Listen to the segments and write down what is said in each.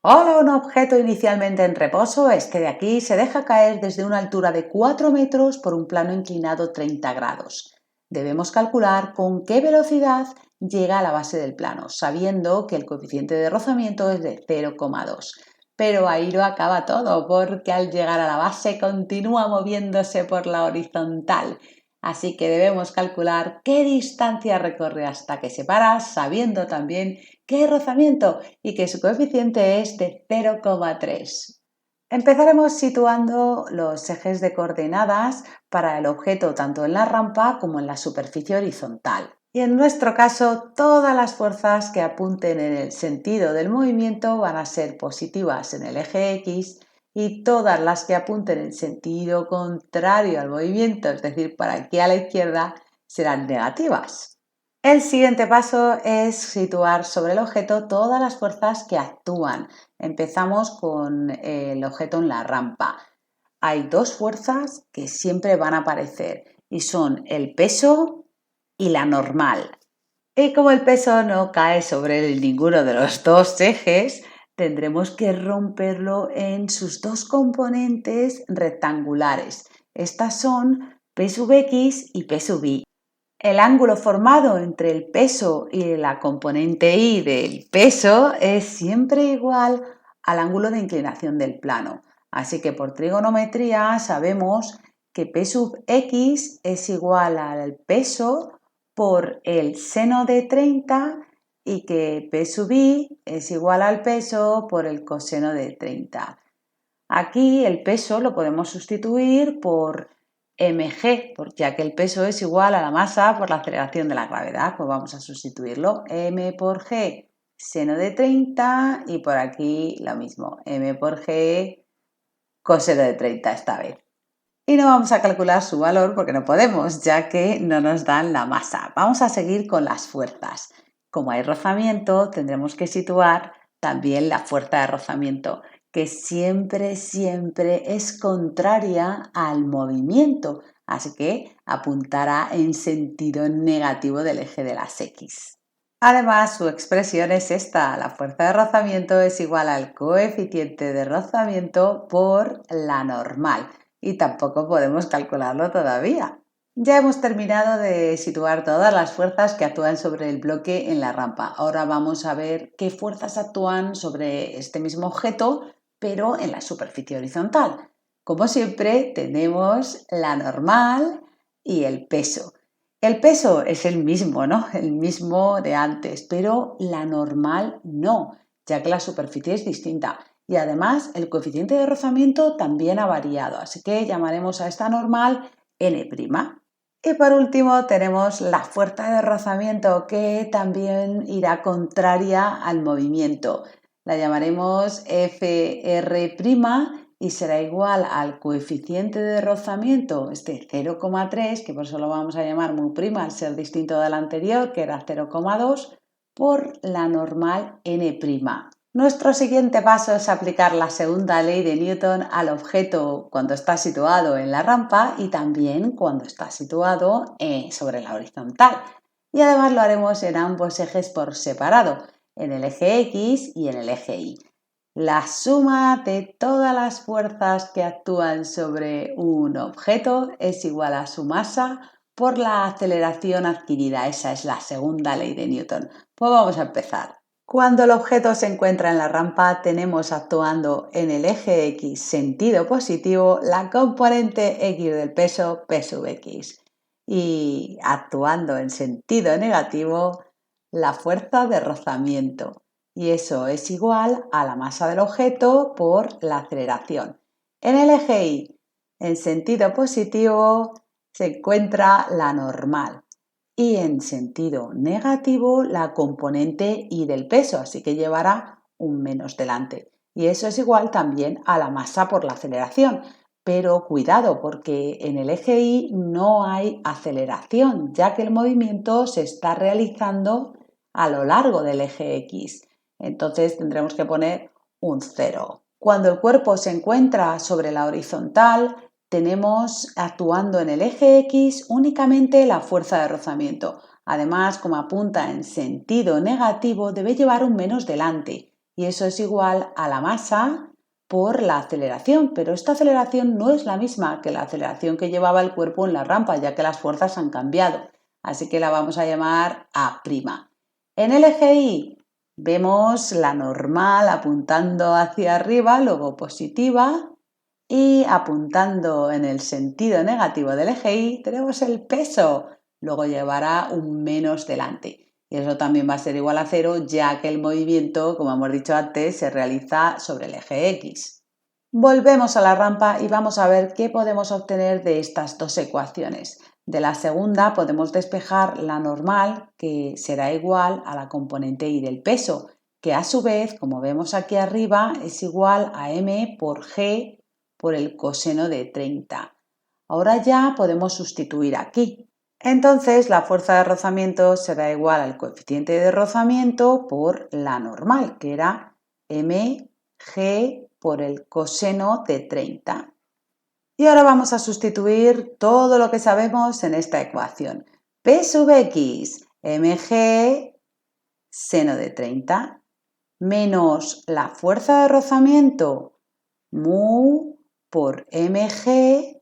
Hola, un objeto inicialmente en reposo, este de aquí, se deja caer desde una altura de 4 metros por un plano inclinado 30 grados. Debemos calcular con qué velocidad llega a la base del plano, sabiendo que el coeficiente de rozamiento es de 0,2. Pero ahí no acaba todo, porque al llegar a la base continúa moviéndose por la horizontal. Así que debemos calcular qué distancia recorre hasta que se para, sabiendo también qué rozamiento y que su coeficiente es de 0,3. Empezaremos situando los ejes de coordenadas para el objeto tanto en la rampa como en la superficie horizontal. Y en nuestro caso, todas las fuerzas que apunten en el sentido del movimiento van a ser positivas en el eje X y todas las que apunten en sentido contrario al movimiento, es decir, para aquí a la izquierda, serán negativas. El siguiente paso es situar sobre el objeto todas las fuerzas que actúan. Empezamos con el objeto en la rampa. Hay dos fuerzas que siempre van a aparecer y son el peso y la normal. Y como el peso no cae sobre ninguno de los dos ejes, tendremos que romperlo en sus dos componentes rectangulares. Estas son P sub X y P sub Y. El ángulo formado entre el peso y la componente Y del peso es siempre igual al ángulo de inclinación del plano. Así que por trigonometría sabemos que P sub X es igual al peso por el seno de 30 y que P sub Y es igual al peso por el coseno de 30. Aquí el peso lo podemos sustituir por mg, ya que el peso es igual a la masa por la aceleración de la gravedad, pues vamos a sustituirlo. M por g, seno de 30 y por aquí lo mismo, m por g, coseno de 30 esta vez. Y no vamos a calcular su valor porque no podemos, ya que no nos dan la masa. Vamos a seguir con las fuerzas. Como hay rozamiento, tendremos que situar también la fuerza de rozamiento, que siempre es contraria al movimiento, así que apuntará en sentido negativo del eje de las X. Además, su expresión es esta: la fuerza de rozamiento es igual al coeficiente de rozamiento por la normal, y tampoco podemos calcularlo todavía. Ya hemos terminado de situar todas las fuerzas que actúan sobre el bloque en la rampa. Ahora vamos a ver qué fuerzas actúan sobre este mismo objeto, pero en la superficie horizontal. Como siempre, tenemos la normal y el peso. El peso es el mismo, ¿no? El mismo de antes, pero la normal no, ya que la superficie es distinta. Y además el coeficiente de rozamiento también ha variado, así que llamaremos a esta normal N'. Y por último tenemos la fuerza de rozamiento, que también irá contraria al movimiento. La llamaremos FR' y será igual al coeficiente de rozamiento, este 0,3, que por eso lo vamos a llamar mu' al ser distinto del anterior, que era 0,2, por la normal N'. Nuestro siguiente paso es aplicar la segunda ley de Newton al objeto cuando está situado en la rampa y también cuando está situado sobre la horizontal. Y además lo haremos en ambos ejes por separado, en el eje X y en el eje Y. La suma de todas las fuerzas que actúan sobre un objeto es igual a su masa por la aceleración adquirida. Esa es la segunda ley de Newton. Pues vamos a empezar. Cuando el objeto se encuentra en la rampa, tenemos actuando en el eje X sentido positivo la componente X del peso P sub X y actuando en sentido negativo la fuerza de rozamiento, y eso es igual a la masa del objeto por la aceleración. En el eje Y, en sentido positivo, se encuentra la normal y en sentido negativo la componente Y del peso, así que llevará un menos delante. Y eso es igual también a la masa por la aceleración. Pero cuidado, porque en el eje Y no hay aceleración, ya que el movimiento se está realizando a lo largo del eje X. Entonces tendremos que poner un 0. Cuando el cuerpo se encuentra sobre la horizontal, tenemos actuando en el eje X únicamente la fuerza de rozamiento. Además, como apunta en sentido negativo, debe llevar un menos delante y eso es igual a la masa por la aceleración, pero esta aceleración no es la misma que la aceleración que llevaba el cuerpo en la rampa, ya que las fuerzas han cambiado, así que la vamos a llamar A'. En el eje Y vemos la normal apuntando hacia arriba, luego positiva, y apuntando en el sentido negativo del eje Y tenemos el peso, luego llevará un menos delante. Y eso también va a ser igual a 0, ya que el movimiento, como hemos dicho antes, se realiza sobre el eje X. Volvemos a la rampa y vamos a ver qué podemos obtener de estas dos ecuaciones. De la segunda podemos despejar la normal, que será igual a la componente Y del peso, que a su vez, como vemos aquí arriba, es igual a m por g por el coseno de 30. Ahora ya podemos sustituir aquí. Entonces la fuerza de rozamiento será igual al coeficiente de rozamiento por la normal, que era mg por el coseno de 30. Y ahora vamos a sustituir todo lo que sabemos en esta ecuación. P sub x, mg seno de 30, menos la fuerza de rozamiento, mu por mg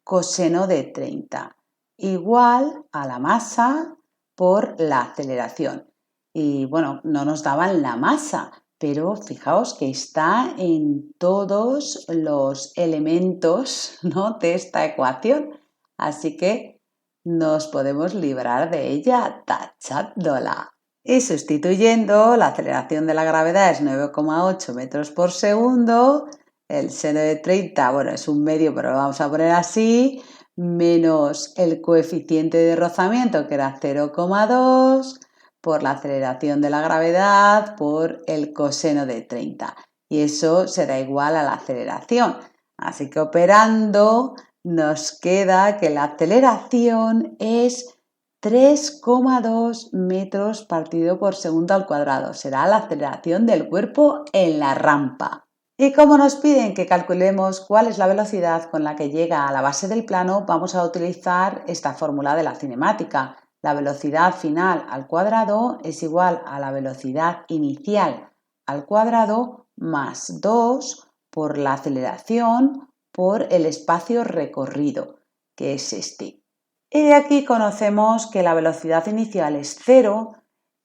coseno de 30, igual a la masa por la aceleración. Y bueno, no nos daban la masa, pero fijaos que está en todos los elementos, ¿no?, de esta ecuación. Así que nos podemos librar de ella tachándola. Y sustituyendo, la aceleración de la gravedad es 9,8 metros por segundo. El seno de 30, bueno, es un medio, pero lo vamos a poner así, menos el coeficiente de rozamiento, que era 0,2, por la aceleración de la gravedad, por el coseno de 30. Y eso será igual a la aceleración. Así que operando nos queda que la aceleración es 3,2 metros partido por segundo al cuadrado. Será la aceleración del cuerpo en la rampa. Y como nos piden que calculemos cuál es la velocidad con la que llega a la base del plano, vamos a utilizar esta fórmula de la cinemática. La velocidad final al cuadrado es igual a la velocidad inicial al cuadrado más 2 por la aceleración por el espacio recorrido, que es este. Y de aquí conocemos que la velocidad inicial es 0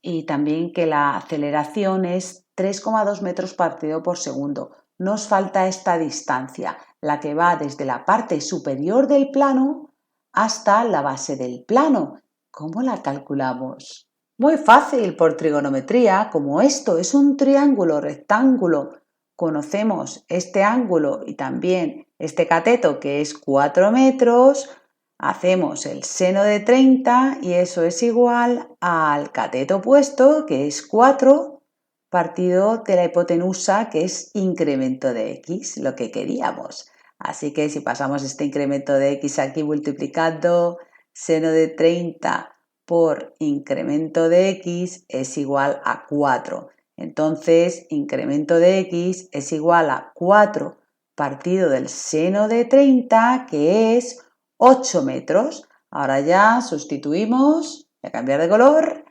y también que la aceleración es 3,2 metros partido por segundo. Nos falta esta distancia, la que va desde la parte superior del plano hasta la base del plano. ¿Cómo la calculamos? Muy fácil, por trigonometría. Como esto es un triángulo rectángulo, conocemos este ángulo y también este cateto, que es 4 metros, hacemos el seno de 30 y eso es igual al cateto opuesto, que es 4, partido de la hipotenusa, que es incremento de x, lo que queríamos. Así que si pasamos este incremento de x aquí multiplicando, seno de 30 por incremento de x es igual a 4. Entonces, incremento de x es igual a 4 partido del seno de 30, que es 8 metros. Ahora ya sustituimos, voy a cambiar de color.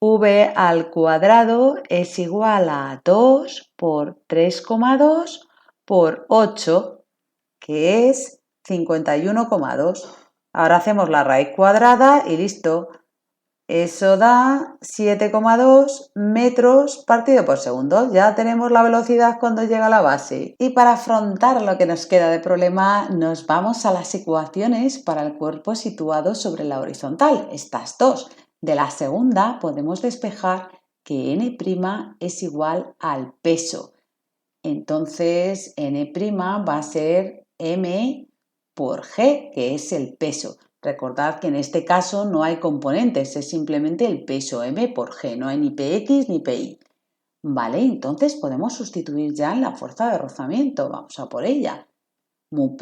V al cuadrado es igual a 2 por 3,2 por 8, que es 51,2. Ahora hacemos la raíz cuadrada y listo. Eso da 7,2 metros partido por segundo. Ya tenemos la velocidad cuando llega a la base. Y para afrontar lo que nos queda de problema, nos vamos a las ecuaciones para el cuerpo situado sobre la horizontal, estas dos. De la segunda podemos despejar que n' es igual al peso. Entonces n' va a ser m por g, que es el peso. Recordad que en este caso no hay componentes, es simplemente el peso m por g, no hay ni px ni pi. Vale, entonces podemos sustituir ya en la fuerza de rozamiento, vamos a por ella. Mu'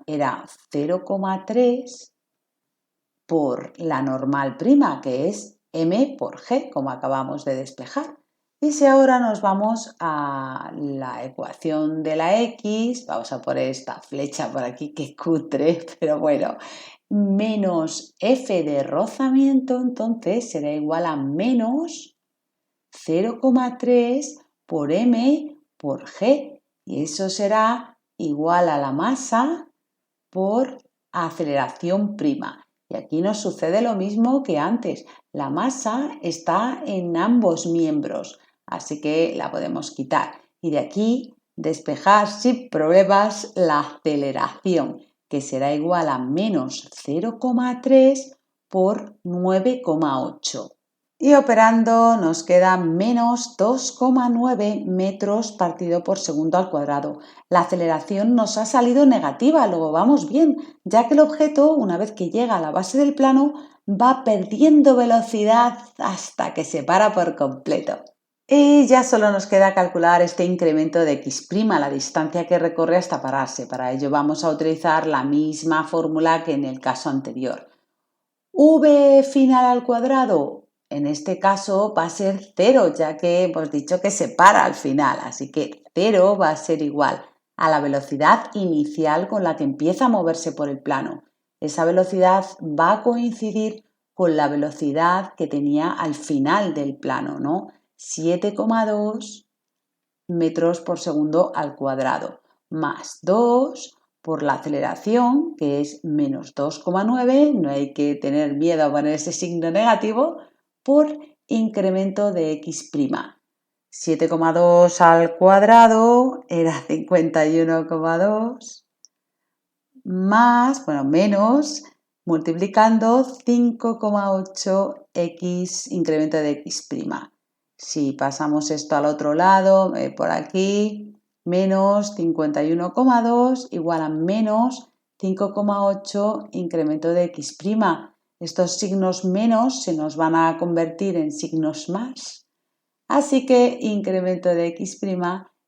era 0,3 por la normal prima, que es m por g, como acabamos de despejar. Y si ahora nos vamos a la ecuación de la x, vamos a poner esta flecha por aquí, que cutre, pero bueno, menos f de rozamiento, entonces será igual a menos 0,3 por m por g. Y eso será igual a la masa por aceleración prima. Y aquí nos sucede lo mismo que antes. La masa está en ambos miembros, así que la podemos quitar. Y de aquí despejar sin problemas la aceleración, que será igual a menos 0,3 por 9,8. Y operando nos queda menos 2,9 metros partido por segundo al cuadrado. La aceleración nos ha salido negativa, luego vamos bien, ya que el objeto, una vez que llega a la base del plano, va perdiendo velocidad hasta que se para por completo. Y ya solo nos queda calcular este incremento de x', la distancia que recorre hasta pararse. Para ello vamos a utilizar la misma fórmula que en el caso anterior. V final al cuadrado, en este caso va a ser 0, ya que hemos dicho que se para al final, así que 0 va a ser igual a la velocidad inicial con la que empieza a moverse por el plano. Esa velocidad va a coincidir con la velocidad que tenía al final del plano, ¿no? 7,2 metros por segundo al cuadrado, más 2 por la aceleración, que es menos 2,9, no hay que tener miedo a poner ese signo negativo, por incremento de x'. 7,2 al cuadrado era 51,2 más, menos, multiplicando 5,8 x incremento de x'. Si pasamos esto al otro lado, por aquí, menos 51,2 igual a menos 5,8 incremento de x'. Estos signos menos se nos van a convertir en signos más. Así que incremento de x'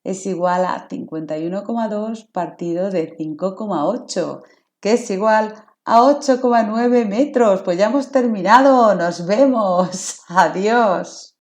es igual a 51,2 partido de 5,8, que es igual a 8,9 metros. Pues ya hemos terminado. Nos vemos. Adiós.